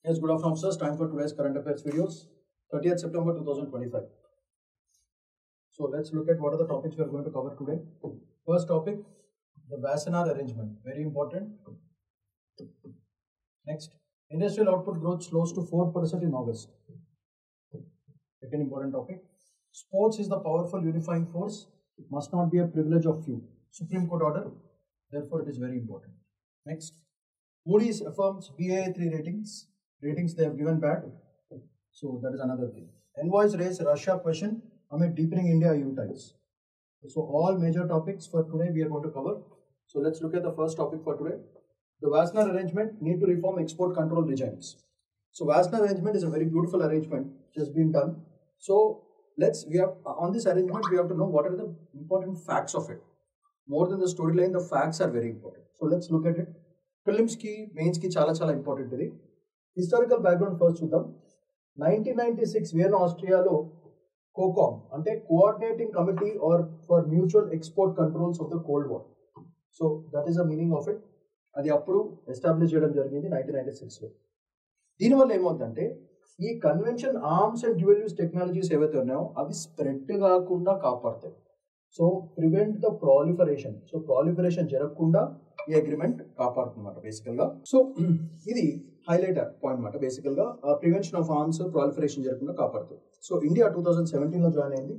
Yes, good afternoon, sirs. Time for today's current affairs videos, 30th September 2025. So let's look at what are the topics we are going to cover today. First topic, the Wassenaar arrangement, very important. Next, industrial output growth slows to 4% in August. Second important topic, sports is the powerful unifying force, it must not be a privilege of few. Supreme Court order, therefore it is very important. Next, Moody's affirms Baa3 ratings they have given bad, so that is another thing. Envoys raise Russia question amid deepening India-EU ties. So all major topics for today we are going to cover. So let's look at the first topic for today. The Wassenaar arrangement, need to reform export control regimes. So Wassenaar arrangement is a very beautiful arrangement which has been done. So on this arrangement we have to know what are the important facts of it. More than the storyline, the facts are very important. So let's look at it. Prelims ki, mains ki chala important today. Historical background first చూద్దాం. 1996 Vienna Austriaలో COCOM అంటే coordinating committee or for mutual export controls of the cold war. So that is the meaning of it. అది అప్పుడు establish చేయడం జరిగింది 1996లో. దీనివల్ల ఏమవుతుందంటే ఈ convention arms and dual use technologies ఏవైతే ఉన్నాయో అవి స్ప్రెడ్ కాకుండా కాపాడతాయి. So prevent the proliferation. So proliferation జరగకుండా ఈ అగ్రిమెంట్ కాపాడుతుందన్నమాట బేసికల్గా. సో ఇది హైలైట్ పాయింట్ అనమాట బేసికల్గా. ప్రివెన్షన్ ఆఫ్ ఆర్మ్స్ ప్రాలిఫరేషన్ జరగకుండా కాపాడుతుంది. సో ఇండియా 2017లో జాయిన్ అయింది.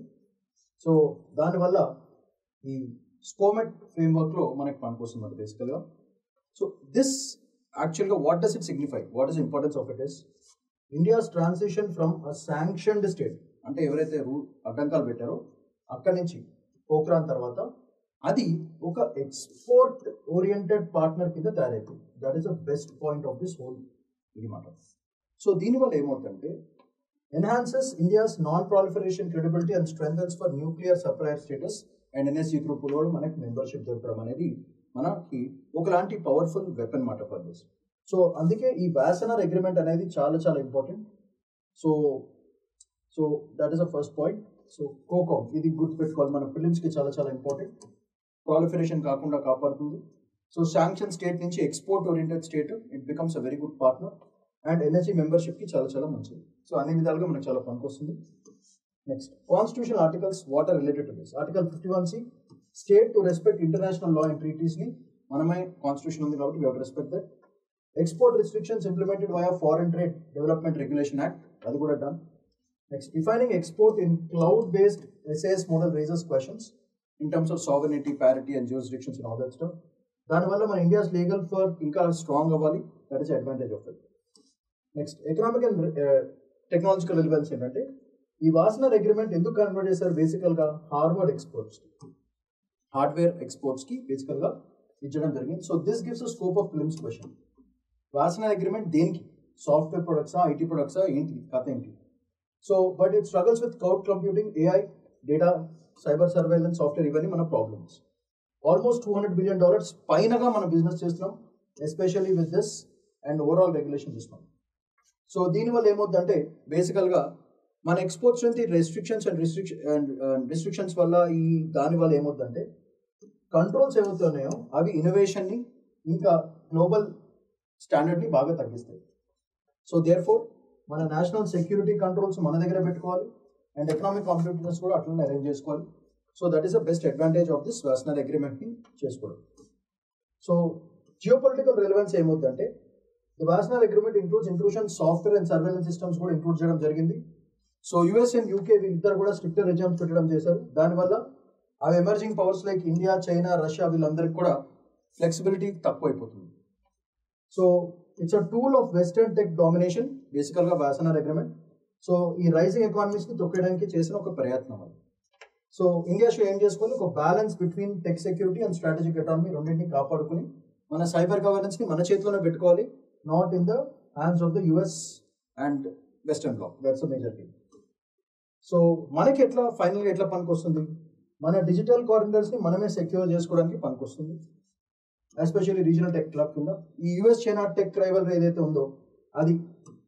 సో దానివల్ల ఈ స్కోమెట్ ఫ్రేమ్వర్క్లో మనకి పనికొస్తుంది అన్నమాట బేసికల్గా. సో దిస్ యాక్చువల్గా what does it signify, what is importance of it is India's transition from a sanctioned state, అంటే ఎవరైతే అడ్డంకాలు పెట్టారో అక్కడి నుంచి పోఖ్రాన్ తర్వాత అది ఒక ఎక్స్పోర్ట్ ఓరియంటెడ్ పార్ట్నర్ కింద తయారైంది. That is the best point of this whole ఇది మాట. సో దీనివల్ల ఏమవుతుందంటే enhances India's non proliferation credibility and strengthens for nuclear supplier status and NSG గ్రూపులో మనకి మెంబర్షిప్ దొరకడం అనేది మనకి ఒకలాంటి పవర్ఫుల్ వెపన్ మాట ఫర్ దిస్. సో అందుకే ఈ వాసెనార్ అగ్రిమెంట్ అనేది చాలా important. So that is the first point. So కోకామ్ ఇది గుర్తుపెట్టుకోవాలి, మన ప్రిలిమ్స్కి చాలా ఇంపార్టెంట్. ప్రాలిఫరేషన్ కాకుండా కాపాడుతుంది. సో శాంక్షన్ స్టేట్ నుంచి export oriented state it becomes a very good partner and NSG మెంబర్షిప్కి చాలా మంచిది. సో అన్ని విధాలుగా మనకు చాలా పనికొస్తుంది. Next, constitution articles what are related to this. Article 51C state to respect international law and ట్రీటీస్ని మనమే కాన్స్టిట్యూషన్ ఉంది కాబట్టి we have to respect that. Export restrictions implemented via foreign trade development regulation act, అది కూడా done. Next, defining export in cloud-based SAS model raises questions in terms of sovereignty, parity and jurisdictions and all that stuff. దానివల్ల మన India's legal for ఇంకా strong అవ్వాలి. That is advantage of it. Next, economic and technological relevance ఏంటంటే ఈ Wassenaar agreement ఎందుకు convert చేశారు బేసికల్గా hardware ఎక్స్పోర్ట్స్కి బేసికల్గా ఇచ్చడం జరిగింది. So this gives a scope of films question. Wassenaar agreement దేనికి, సాఫ్ట్వేర్ ప్రొడక్ట్సా, ఐటీ ప్రొడక్ట్సా, ఏంటి కథ ఏంటి? So, but it struggles with cloud computing, AI, data, cyber surveillance, software, ఇవన్నీ మన ప్రాబ్లమ్స్. ఆల్మోస్ట్ $200 billion పైనగా మన బిజినెస్ చేస్తున్నాం, especially with this and overall regulation చేస్తున్నాం. సో దీనివల్ల ఏమవుతుందంటే బేసికల్గా మన ఎక్స్పోర్ట్స్ నుంచి రిస్ట్రిక్షన్స్ వల్ల దానివల్ల ఏమవుతుందంటే కంట్రోల్స్ ఏవైతే ఉన్నాయో అవి ఇన్నోవేషన్ని ఇంకా గ్లోబల్ స్టాండర్డ్ని బాగా తగ్గిస్తాయి. సో దేర్ఫోర్ మన నేషనల్ సెక్యూరిటీ కంట్రోల్స్ మన దగ్గర పెట్టుకోవాలి అండ్ ఎకనామిక్ కాంపిటేటివ్నెస్ కూడా అట్లనే అరేంజ్ చేసుకోవాలి. So that is the best advantage of this Wassenaar అగ్రిమెంట్ని చేసుకోవడం. సో జియోపొలిటికల్ రిలవెన్స్ ఏమవుతుందంటే the Wassenaar agreement inclusion software and surveillance systems కూడా ఇంక్లూడ్ చేయడం జరిగింది. సో యుఎస్ అండ్ యూకే వీళ్ళిద్దరు కూడా స్ట్రిక్టర్ రెజిమ్స్ పెట్టడం చేశారు. దానివల్ల అవి emerging powers like India, China, Russia వీళ్ళందరికీ కూడా ఫ్లెక్సిబిలిటీ తక్కువ అయిపోతుంది. So it's a tool of western tech domination బేసికల్గా వాసెనార్ అగ్రిమెంట్. సో ఈ రైజింగ్ ఎకానమీస్ని తొక్కడానికి చేసిన ఒక ప్రయత్నం అది. సో ఇండియా షో ఏం చేసుకోవాలి, ఒక balance between tech security and strategic economy రెండింటిని కాపాడుకుని మన సైబర్ గవర్నెన్స్ని మన చేతిలోనే పెట్టుకోవాలి, not in the hands of the US and western bloc. That's a major thing. So మనకి ఫైనల్గా ఎట్లా పనికొస్తుంది, మన డిజిటల్ కారిడార్స్ని మనమే సెక్యూర్ చేసుకోవడానికి పనికొస్తుంది, ఎస్పెషల్లీ రీజనల్ టెక్ క్లబ్ కింద. ఈ యూఎస్ చైనా టెక్ రైవల్ ఏదైతే ఉందో అది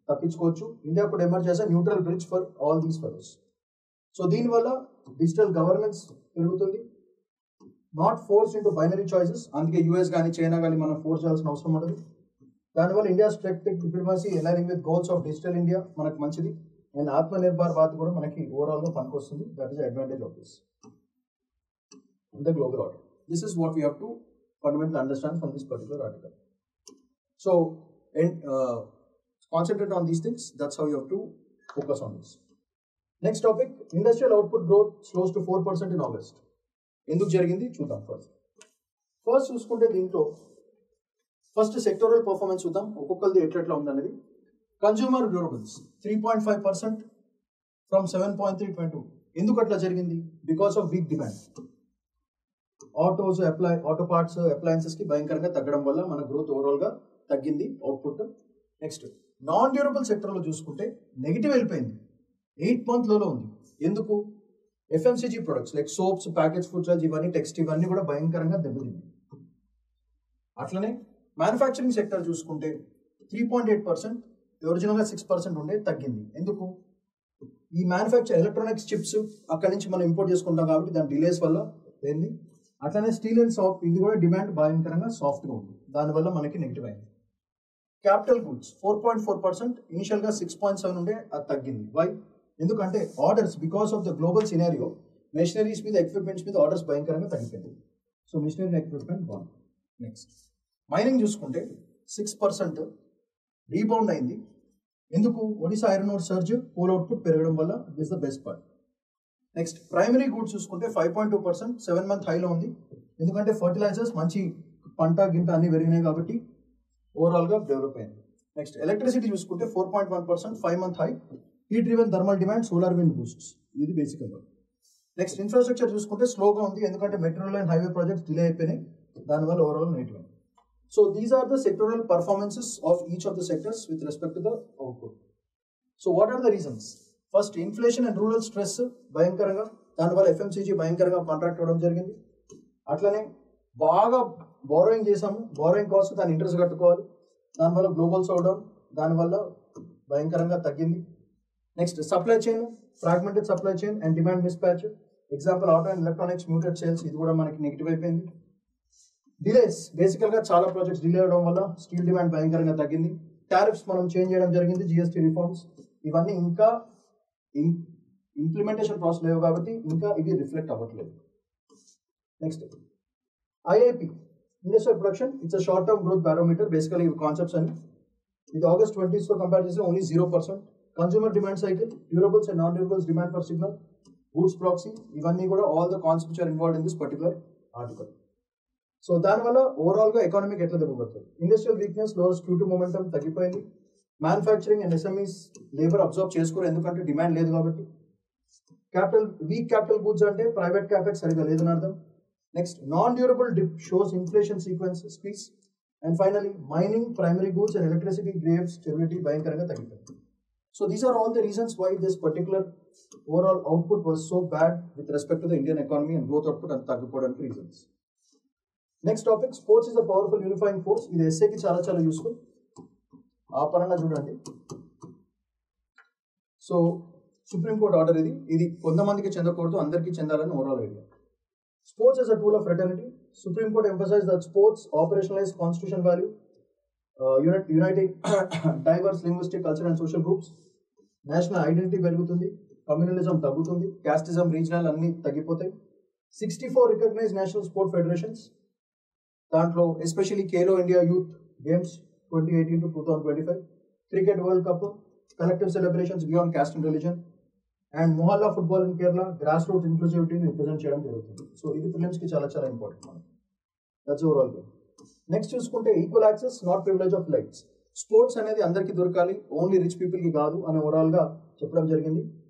తప్పించుకోవచ్చు. ఇండియా కూడా ఎమర్జ్ చేసే neutral bridge for all these fellows. So దీనివల్ల డిజిటల్ గవర్నెన్స్ పెరుగుతుంది, not force into binary choices. అందుకే యూఎస్ కానీ చైనా కానీ మనం ఫోర్స్ చేయాల్సిన అవసరం ఉండదు. దానివల్ల India strategic diplomacy aligning with goals of digital India మనకు మంచిది. అండ్ ఆత్మనిర్భర్ భారత్ కూడా మనకి ఓవరాల్గా పనికొస్తుంది. That is advantage of this in the global order. This is what we have to fundamentally understand from this particular article. So, and concentrate on these things. That's how you have to focus on this. Next topic, industrial output growth slows to 4% in August. ఎందుకు జరిగింది చూద్దాం. First చూసుకుంటే దీంట్లో first sectoral performance చూద్దాం, ఒక్కొక్కరిది ఎట్లా ఉందనేది. Consumer durables 3.5% from 7.322. ఎందుకు అట్లా జరిగింది? Because of week demand. Auto parts appliances కి భయంకరంగా తగ్గడం వల్ల మన గ్రోత్ ఓవరాల్ గా తగ్గింది output. Next non durable sector లో చూసుకుంటే నెగిటివ్ వెళ్ళిపోయింది, 8 month లోలో ఉంది. ఎందుకు? FMCG products like soaps, package foods, ఇవన్నీ టెక్స్ట్ ఇవన్నీ కూడా భయంకరంగా దెబ్బతింది. అట్లనే మ్యానుఫ్యాక్చరింగ్ సెక్టర్ చూసుకుంటే 3.8%, ఒరిజినల్గా 6% ఉండే, తగ్గింది. ఎందుకు? ఈ మ్యానుఫ్యాక్చర్ ఎలక్ట్రానిక్స్ చిప్స్ అక్కడి నుంచి మనం ఇంపోర్ట్ చేసుకుంటాం కాబట్టి దాని డిలేస్ వల్ల ఏంది. అట్లనే స్టీల్ అండ్ సాఫ్ట్, ఇది కూడా డిమాండ్ భయంకరంగా సాఫ్ట్గా ఉంది, దానివల్ల మనకి నెగిటివ్ అయింది. క్యాపిటల్ గూడ్స్ 4.4%, ఇనిషియల్గా 6.7 ఉండే, అది తగ్గింది. వై? ఎందుకంటే orders because of the global scenario machineries మీద, ఎక్విప్మెంట్స్ మీద ఆర్డర్స్ భయంకరంగా తగ్గిపోయింది. సో మిషనరీ ఎక్విప్మెంట్ బాగుంది. నెక్స్ట్ మైనింగ్ చూసుకుంటే 6% రీబౌండ్ అయింది. ఎందుకు? Odisha iron ore surge, coal output పెరగడం వల్ల. This the best part. Next primary goods చూసుకుంటే 5.2%, 7 month హైలో ఉంది. ఎందుకంటే ఫర్టిలైజర్స్ మంచి పంట గింట అన్ని పెరిగినాయి కాబట్టి ఓవరాల్గా డెవలప్ అయింది. నెక్స్ట్ ఎలక్ట్రిసిటీ చూసుకుంటే 4.1%, 5 month high. Heat driven thermal demand, solar wind boosts, ఇది బేసిక్గా. నెక్స్ట్ ఇన్ఫ్రాస్ట్రక్చర్ చూసుకుంటే స్లోగా ఉంది, ఎందుకంటే metro line, highway projects delay అయిపోయినాయి, దానివల్ల ఓవరాల్ నెగిటివ్ అయింది. So these are the sectoral performances of each of the sectors with respect to the output. So what are the reasons? First inflation and rural stress భయంకరంగా, దానివల్ల FMCG భయంకరంగా contract అవ్వడం జరిగింది. అట్లనే బాగా బారోయింగ్ చేసాము, borrowing cost దాని interest కట్టుకోవాలి, దానివల్ల గ్లోబల్ సోడౌన్, దానివల్ల భయంకరంగా తగ్గింది. Next supply chain, fragmented supply chain and demand miss patch. Example auto and electronics muted sales, ఇది కూడా మనకి నెగిటివ్ అయిపోయింది. డిలేస్, బేసికల్గా చాలా ప్రాజెక్ట్స్ డిలే అవడం వల్ల స్టీల్ డిమాండ్ భయంకరంగా తగ్గింది. టారిఫ్స్ మనం చేంజ్ చేయడం జరిగింది, జిఎస్టీ రిఫార్మ్స్, ఇవన్నీ ఇంకా ఇంప్లిమెంటేషన్ ప్రాసెస్ లేవు కాబట్టి ఇంకా ఇవి రిఫ్లెక్ట్ అవ్వట్లేదు. Next IIP, industrial production, it's a short term growth barometer. Basically ఇవి కాన్సెప్ట్స్ అని. ఇది August 20తో కంపేర్ చేస్తే only 0%. Consumer demand cycle, durables and non durables demand for signal, goods proxy, ఇవన్నీ కూడా all the concepts are involved in this particular article. So దానివల్ల ఓవరాల్గా ఎకానమీకి ఎట్లా దెబ్బపడుతుంది? Industrial weakness, lower Q2 momentum తగ్గిపోయింది. Manufacturing and SMEs labour observe చేసుకోరు, ఎందుకంటే డిమాండ్ లేదు కాబట్టి. వీక్ క్యాపిటల్ గూడ్స్ అంటే ప్రైవేట్ క్యాపెక్స్ సరిగా లేదని అర్థం. Next non durable dip shows inflation sequence squeeze. And finally mining, primary goods and electricity graves stability భయంకరంగా తగ్గిపోయింది. So these are all the reasons why this particular overall output was so bad with respect to the Indian economy and growth output అంత తగ్గిపోవడానికి reasons. Next topic, sports is a powerful unifying force. ఇది ఎస్ఏకి చాలా చాలా useful. ఆ పరంగా చూడండి. So supreme court order ఇది కొంతమందికి చెందకూడదు, అందరికీ చెందాలని overall idea. Sports as a tool of fraternity. Supreme Court emphasized that sports operationalize constitutional value, uniting diverse linguistic, cultural and social groups. National identity పెరుగుతుంది, కమ్యూనలిజం తగ్గుతుంది, క్యాస్టిజం, రీజనల్ అన్ని తగ్గిపోతాయి. 64 recognised national sport federations, దాంట్లో especially Khelo India youth games 2018 to 2025, cricket world cup, collective celebrations beyond caste and religion, and Mohalla football in Kerala, grassroots inclusivity represent చేయడం జరుగుతుంది. So ఇది prelims కి చాలా చాలా ఇంపార్టెంట్ మనకి. That's overall game. నెక్స్ట్ చూసుకుంటే equal access, not privilege of lights. Sports అనేది అందరికీ దొరకాలి, ఓన్లీ రిచ్ పీపుల్ కి కాదు అని ఓవరాల్ గా చెప్పడం జరిగింది.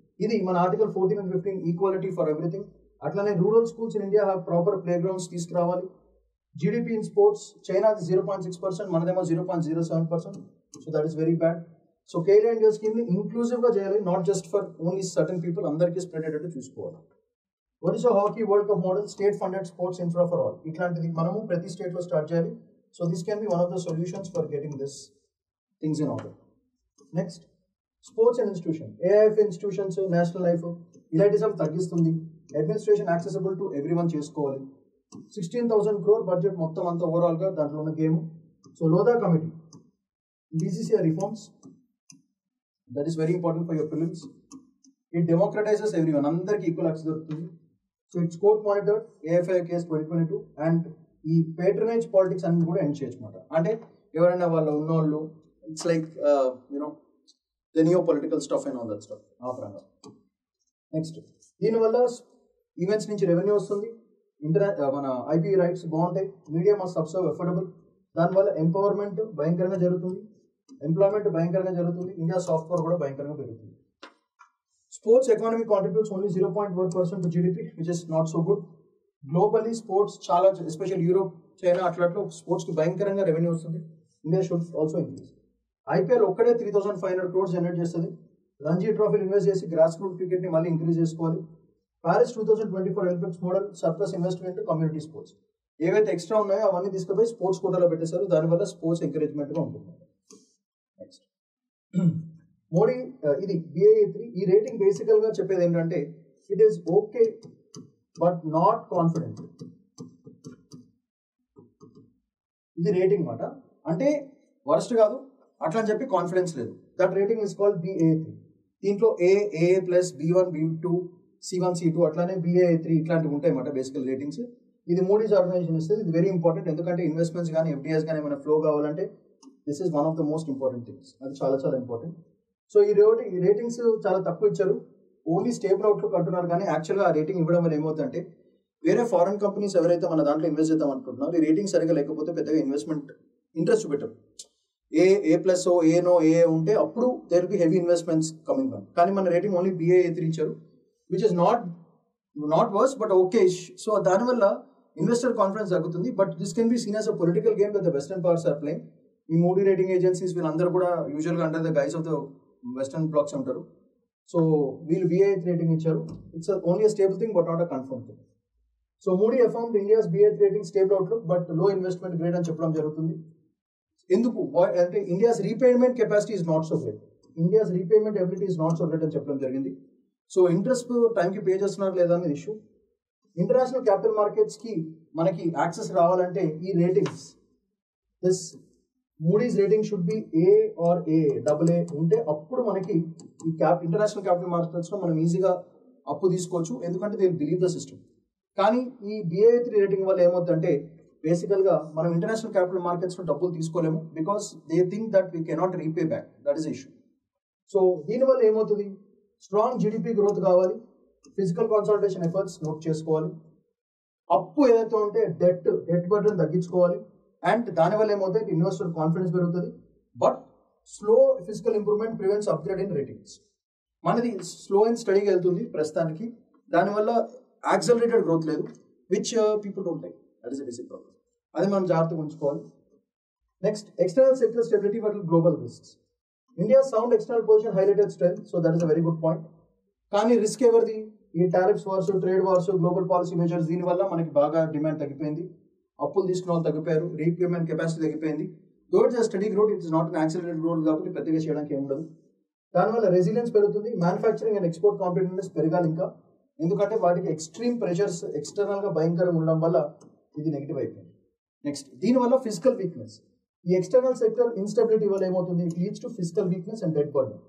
ఇది మన article 14 and 15 equality for everything. అట్లనే rural schools in India have proper playgrounds తీసుకురావాలి. జీడిపి ఇన్ స్పోర్ట్స్, చైనా 0.6%, మనదేమో 0.07%. So that is very bad. So Khelo India scheme ని ఇంక్లూజివ్ గా చేయాలి, not just for only certain people, అందరికీ spread అయ్యేటట్టు చూసుకోవాలి. Odisha hockey world cup model, state funded sports infra for all, ఇట్లాంటిది మనము ప్రతి స్టేట్ లో స్టార్ట్ చేయాలి. So this can be one of the solutions for getting this things in order. Next sports and institution, AIF institutions, national life, elitism తగ్గిస్తుంది. Administration accessible to everyone చేసుకోవాలి. 16,000 crore budget మొత్తం అంతా overall గా దాంట్లో ఉన్న game. So Lodha committee DCCI reforms, that is very important for your prelims. It democratizes everyone, andarki equal access dorukutundi. So it's court monitored, AFI case 2022, and ఈ పేట్రనేజ్ politics అన్ని కూడా end చేయొచ్చు అనమాట. అంటే ఎవరైనా వాళ్ళు ఉన్నోళ్ళు, it's like you know the new political stuff and all that stuff ఆ పరంగా. నెక్స్ట్, దీనివల్ల ఈవెంట్స్ నుంచి రెవెన్యూ వస్తుంది, మన ఐపీ రైట్స్ బాగుంటాయి, మీడియా మస్ట్ అబ్సర్వ్ అఫోర్డబుల్, దానివల్ల ఎంపవర్మెంట్ భయంకరంగా జరుగుతుంది, ఎంప్లాయ్మెంట్ భయంకరంగా జరుగుతుంది, ఇండియా సాఫ్ట్ పవర్ కూడా భయంకరంగా పెరుగుతుంది. Sports economy contributes only 0.1% to GDP, which is not so good. Globally, sports చాలా, especially Europe, China అట్లా స్పోర్ట్స్ కి భయంకరంగా రెవెన్యూ వస్తుంది. India should also increase. IPL ఒక్కడే 3,500 crores జనరేట్ చేస్తుంది. రంజీ ట్రోఫీలు ఇన్వెస్ట్ చేసి గ్రాస్ రూట్ క్రికెట్ ని మళ్ళీ ఇంక్రీజ్ చేసుకోవాలి. Paris 2024 Olympics model surplus investment community sports, ఏవైతే ఎక్స్ట్రా ఉన్నాయో అవన్నీ తీసుకుపోయి స్పోర్ట్స్ కోటాలో పెట్టేశారు, దానివల్ల స్పోర్ట్స్ ఎంకరేజ్మెంట్ గా ఉంటుంది. నెక్స్ట్, మోడీ ఇది BAA3. ఈ రేటింగ్ బేసికల్ గా చెప్పేది ఏంటంటే it is okay but not confident. ఇది రేటింగ్ మాట, అంటే వర్స్ట్ కాదు అట్లా అని చెప్పి కాన్ఫిడెన్స్ లేదు. That rating is called BAA3. దీంట్లో AA+, B1, B2, C1, C2 అట్లానే BAA3 ఇట్లాంటివి ఉంటాయి అన్నమాట బేసికల్ రేటింగ్స్. ఇది మూడీస్ ఆర్గనైజేషన్ ఇస్తుంది. ఇది వెరీ ఇంపార్టెంట్, ఎందుకంటే ఇన్వెస్ట్మెంట్స్ కానీ FDIs కానీ ఏమైనా ఫ్లో కావాలంటే this is one of the most important things. అది చాలా చాలా ఇంపార్టెంట్. సో ఈ రేటింగ్స్ చాలా తక్కువ ఇచ్చారు, ఓన్లీ స్టేబుల్ అవుట్లుక్ అంటున్నారు, కానీ యాక్చువల్గా ఆ రేటింగ్ ఇవ్వడం వల్ల ఏమవుతుందంటే వేరే ఫారెన్ కంపెనీస్ ఎవరైతే మన దాంట్లో ఇన్వెస్ట్ చేద్దాం అనుకుంటున్నారో ఈ రేటింగ్ సరిగా లేకపోతే పెద్దగా ఇన్వెస్ట్మెంట్ ఇంట్రెస్ట్ చూపెట్టరు. A+, ఏనో ఏ ఉంటే అప్పుడు there be heavy investments coming on. కానీ మన రేటింగ్ ఓన్లీ BAA3 ఇచ్చారు, which is not worse but okay. So దానివల్ల ఇన్వెస్టర్ కాన్ఫిడెన్స్ తగ్గుతుంది. But this can be seen as a political game that the western powers are playing. ఈ Moody rating agencies వీళ్ళందరూ కూడా యూజువల్గా under the guise of the western blocs ఉంటారు. So వీళ్ళు BA3 rating ఇచ్చారు. It's only a stable thing but not a confirm thing. So Moody affirmed India's BA3 rating stable outlook but low investment grade అని చెప్పడం జరుగుతుంది. ఎందుకు అంటే India's repayment capacity is not so great, India's repayment ability is not so great అని చెప్పడం జరిగింది. So interest టైంకి pay చేస్తున్నారు లేదా అనేది ఇష్యూ. ఇంటర్నేషనల్ క్యాపిటల్ మార్కెట్స్ కి మనకి యాక్సెస్ రావాలంటే ఈ ratings, this Moody's rating should be A or AA ఉంటే అప్పుడు మనకి ఈ ఇంటర్నేషనల్ క్యాపిటల్ మార్కెట్స్ లో మనం ఈజీగా అప్పు తీసుకోవచ్చు, ఎందుకంటే దే బిలీవ్ ద సిస్టమ్. కానీ ఈ BA3 రేటింగ్ వల్ల ఏమవుతుందంటే బేసికల్ గా మనం ఇంటర్నేషనల్ క్యాపిటల్ మార్కెట్స్ లో డబ్బులు తీసుకోలేము, because they think that we cannot repay back, that is issue. So దీనివల్ల ఏమవుతుంది, స్ట్రాంగ్ GDP గ్రోత్ కావాలి, ఫిజికల్ కన్సాలిడేషన్ ఎఫర్ట్స్ నోట్ చేసుకోవాలి, అప్పు ఏదైతే ఉంటే డెట్ బర్డెన్ తగ్గించుకోవాలి, అండ్ దానివల్ల ఏమవుతుంది ఇన్వెస్టర్ కాన్ఫిడెన్స్ పెరుగుతుంది. But slow physical improvement prevents upgrade in ratings. మనది స్లో అండ్ స్టడీగా వెళ్తుంది ప్రస్తుతానికి, దానివల్ల యాక్సలరేటెడ్ గ్రోత్ లేదు, which people don't like. That is a basic problem, అది మనం జాగ్రత్తగా ఉంచుకోవాలి. Next, external sector stability versus global risks. India sound external position highlighted strength, so that is a very good point. కానీ risk ఎవరిది, ఈ tariffs wars, trade wars, global policy measures, దీనివల్ల మనకి బాగా డిమాండ్ తగ్గిపోయింది, అప్పులు తీసుకున్న వాళ్ళు తగ్గిపోయారు, రీపేమెంట్ కెపాసిటీ తగ్గిపోయింది. Though it's study growth, it's not an accelerated growth కాబట్టి పెద్దగా చేయడానికి ఏమి ఉండదు. దానివల్ల రెసిలియన్స్ పెరుగుతుంది, మ్యానుఫ్యాక్చరింగ్ అండ్ ఎక్స్పోర్ట్ కాంపిటేటివ్నెస్ పెరగాలి ఇంకా, ఎందుకంటే వాటికి ఎక్స్ట్రీమ్ ప్రెషర్స్ ఎక్స్టర్నల్ గా భయంకరంగా ఉండడం వల్ల ఇది నెగిటివ్ అయిపోయింది. నెక్స్ట్, దీనివల్ల ఫిజికల్ వీక్నెస్, ఈ ఎక్స్టర్నల్ సెక్టర్ ఇన్స్టెబిలిటీ వల్ల ఏమవుతుంది, it leads to physical weakness and debt burden.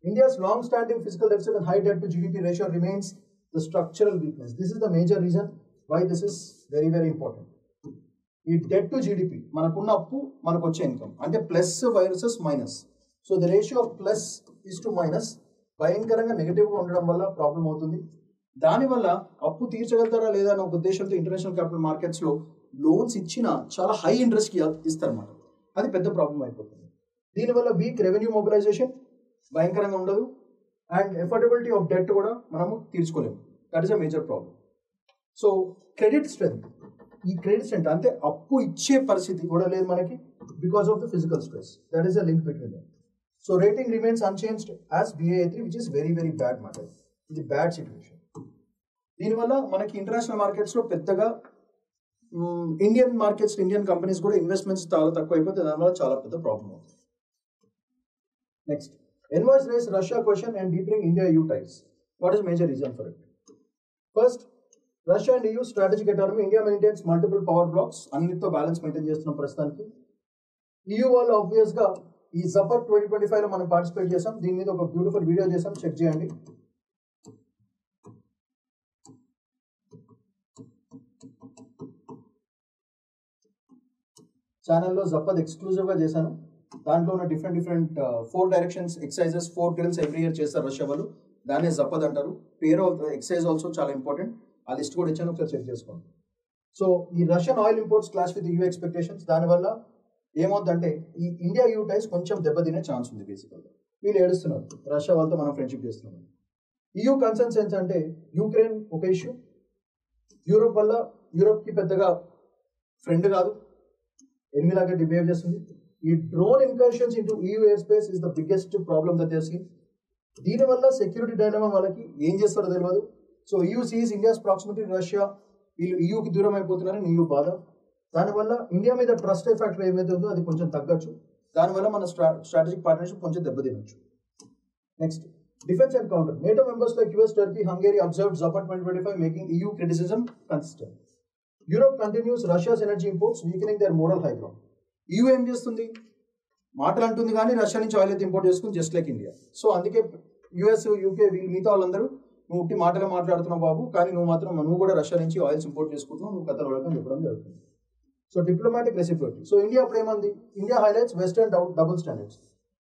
India's long standing physical deficit and high debt to GDP ratio remains the structural weakness. This is the major reason why this is very very important. ఈ debt to GDP, మనకున్న అప్పు మనకు వచ్చే income, అంటే plus versus minus. So the ratio of plus is to minus భయంకరంగా నెగిటివ్గా ఉండడం వల్ల ప్రాబ్లం అవుతుంది. దానివల్ల అప్పు తీర్చగలుగుతారా లేదా అనే ఒక ఉద్దేశంతో ఇంటర్నేషనల్ క్యాపిటల్ మార్కెట్స్లో లోన్స్ ఇచ్చినా చాలా హై ఇంట్రెస్ట్కి ఇస్తారన్నమాట, అది పెద్ద ప్రాబ్లం అయిపోతుంది. దీనివల్ల వీక్ రెవెన్యూ మొబిలైజేషన్ భయంకరంగా ఉండదు, అండ్ ఎఫోర్డబిలిటీ ఆఫ్ డెట్ కూడా మనము తీర్చుకోలేము, that is a major problem. So credit strength, ఈ క్రెడిట్ స్ట్రెంత్ అంటే అప్పు ఇచ్చే పరిస్థితి కూడా లేదు మనకి, because of the physical stress, that is a link between them. So rating remains unchanged as BA3, which is very very bad మాట, ఇది బ్యాడ్ సిచ్యువేషన్. దీనివల్ల మనకి ఇంటర్నేషనల్ మార్కెట్స్లో పెద్దగా ఇండియన్ మార్కెట్స్, ఇండియన్ కంపెనీస్ కూడా ఇన్వెస్ట్మెంట్స్ చాలా తక్కువ అయిపోతే దానివల్ల చాలా పెద్ద ప్రాబ్లం అవుతుంది. Next, envoy's race Russia question and deepening India-EU ties. What is major reason for it? First, Russia and EU strategic autonomy. India maintains multiple power blocks, అన్నిటితో balance maintain చేస్తున్న ప్రస్తుతానికి. EU వాళ్ళు ఆబ్వియస్ గా ఈ జపర్ 2025 లో మనం participate చేసాం. దీని మీద ఒక బ్యూటిఫుల్ వీడియో చేసాం, చెక్ చేయండి. ఛానల్లో జపద్ ఎక్స్క్లూజివ్ గా చేశాను. దాంట్లో ఉన్న different 4 directions exercises 4 drills every year చేస్తారు రష్యా వాళ్ళు. దాన్నే జపద్ అంటారు. పేరు ఎక్సర్సైజ్ ఆల్సో చాలా ఇంపార్టెంట్. ఆ లిస్ట్ కూడా ఇచ్చాను, ఒకసారి చెక్ చేసుకోండి. సో ఈ Russian oil imports clash with you expectations. దానివల్ల ఏమవుతుందంటే ఈ ఇండియా యూ టైస్ కొంచెం దెబ్బతినే ఛాన్స్ ఉంది. బేసికల్గా వీళ్ళు ఏడుస్తున్నారు, రష్యా వాళ్ళతో మనం ఫ్రెండ్షిప్ చేస్తున్నాం. EU కన్సర్న్స్ ఏంటంటే యూక్రెయిన్ ఒక ఇష్యూ, యూరోప్ వల్ల యూరోప్కి పెద్దగా ఫ్రెండ్ కాదు, ఎనిమిలాగా బిహేవ్ చేస్తుంది. ఈ drone incursions into EU air space is the biggest problem that they seen. దీనివల్ల సెక్యూరిటీ డైలమా వాళ్ళకి ఏం చేస్తారో తెలియదు. So EU sees India's proximity Russia, వీళ్ళు EUకి దూరం అయిపోతున్నారని EU బాధ. దానివల్ల ఇండియా మీద ట్రస్ట్ ఫ్యాక్టర్ ఏమైతే ఉందో అది కొంచెం తగ్గచ్చు. దానివల్ల మన స్ట్రాటజిక్ పార్ట్నర్షిప్ కొంచెం దెబ్బతినొచ్చు. Next, defence and counter. NATO members like US, Turkey, Hungary observed Zapad 2025 making EU criticism consistent. Europe continues Russia's energy imports, weakening their moral high ground. EU ఏం చేస్తుంది? మాటలు అంటుంది కానీ రష్యా నుంచి ఆయిల్ అయితే import చేసుకుని, జస్ట్ లైక్ ఇండియా. సో అందుకే US, UK వీళ్ళు మిగతా వాళ్ళందరూ నువ్వు ఉట్టి మాటలే మాట్లాడుతున్నావు బాబు, కానీ నువ్వు కూడా రష్యా నుంచి ఆయిల్స్ ఇంపోర్ట్ చేసుకుంటున్నావు, నువ్వు కథలు అడగడం చెప్పడం జరుగుతుంది. So diplomatic reciprocity. So India అప్పుడు ఏమంది? India highlights western double standards.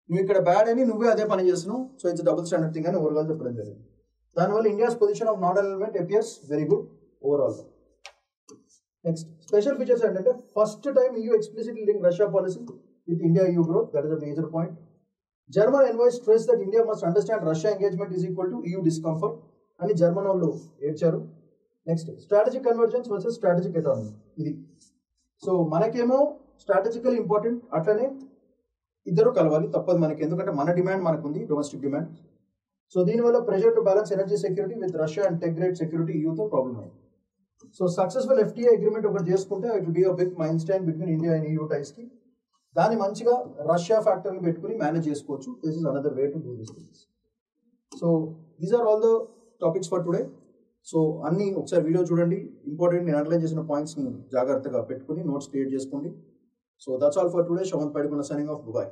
నువ్వు ఇక్కడ బ్యాడ్ అని నువ్వే అదే పని చేస్తున్నావు, so it's double standard thing అని ఓవరాల్ చెప్పడం జరిగింది. దానివల్ల India's position of non element appears very good overall. Next, special features ఏంటంటే first time EU explicitly link Russia policy with India EU growth. That is a major point. German envoys stress that India must understand Russia engagement is equal to EU discomfort అని German వాళ్ళు ఏడ్చారు. Next, strategic convergence versus strategic autonomy. ఇది so మనకేమో strategical important, అట్లనే ఇద్దరు కలవాలి, తప్పదు మనకి, ఎందుకంటే మన డిమాండ్ మనకుంది, డొమెస్టిక్ డిమాండ్. సో దీనివల్ల pressure to balance energy security with Russia and tech grade security EUతో ప్రాబ్లమ్ అయింది. సో సక్సెస్ఫుల్ FTA అగ్రిమెంట్ ఒకటి చేసుకుంటే it will be a big milestone between India and EU ties కి. దాన్ని మంచిగా Russia ఫ్యాక్టర్ని పెట్టుకుని మేనేజ్ చేసుకోవచ్చు. This is another way to do this things. So these are all the topics for today. So అన్ని ఒకసారి video చూడండి, important నేను అండర్లైన్ చేసిన పాయింట్స్ని జాగ్రత్తగా పెట్టుకుని నోట్స్ క్రియేట్ చేసుకోండి. So that's all for today. Shravanth Paidikonda signing off. Bye.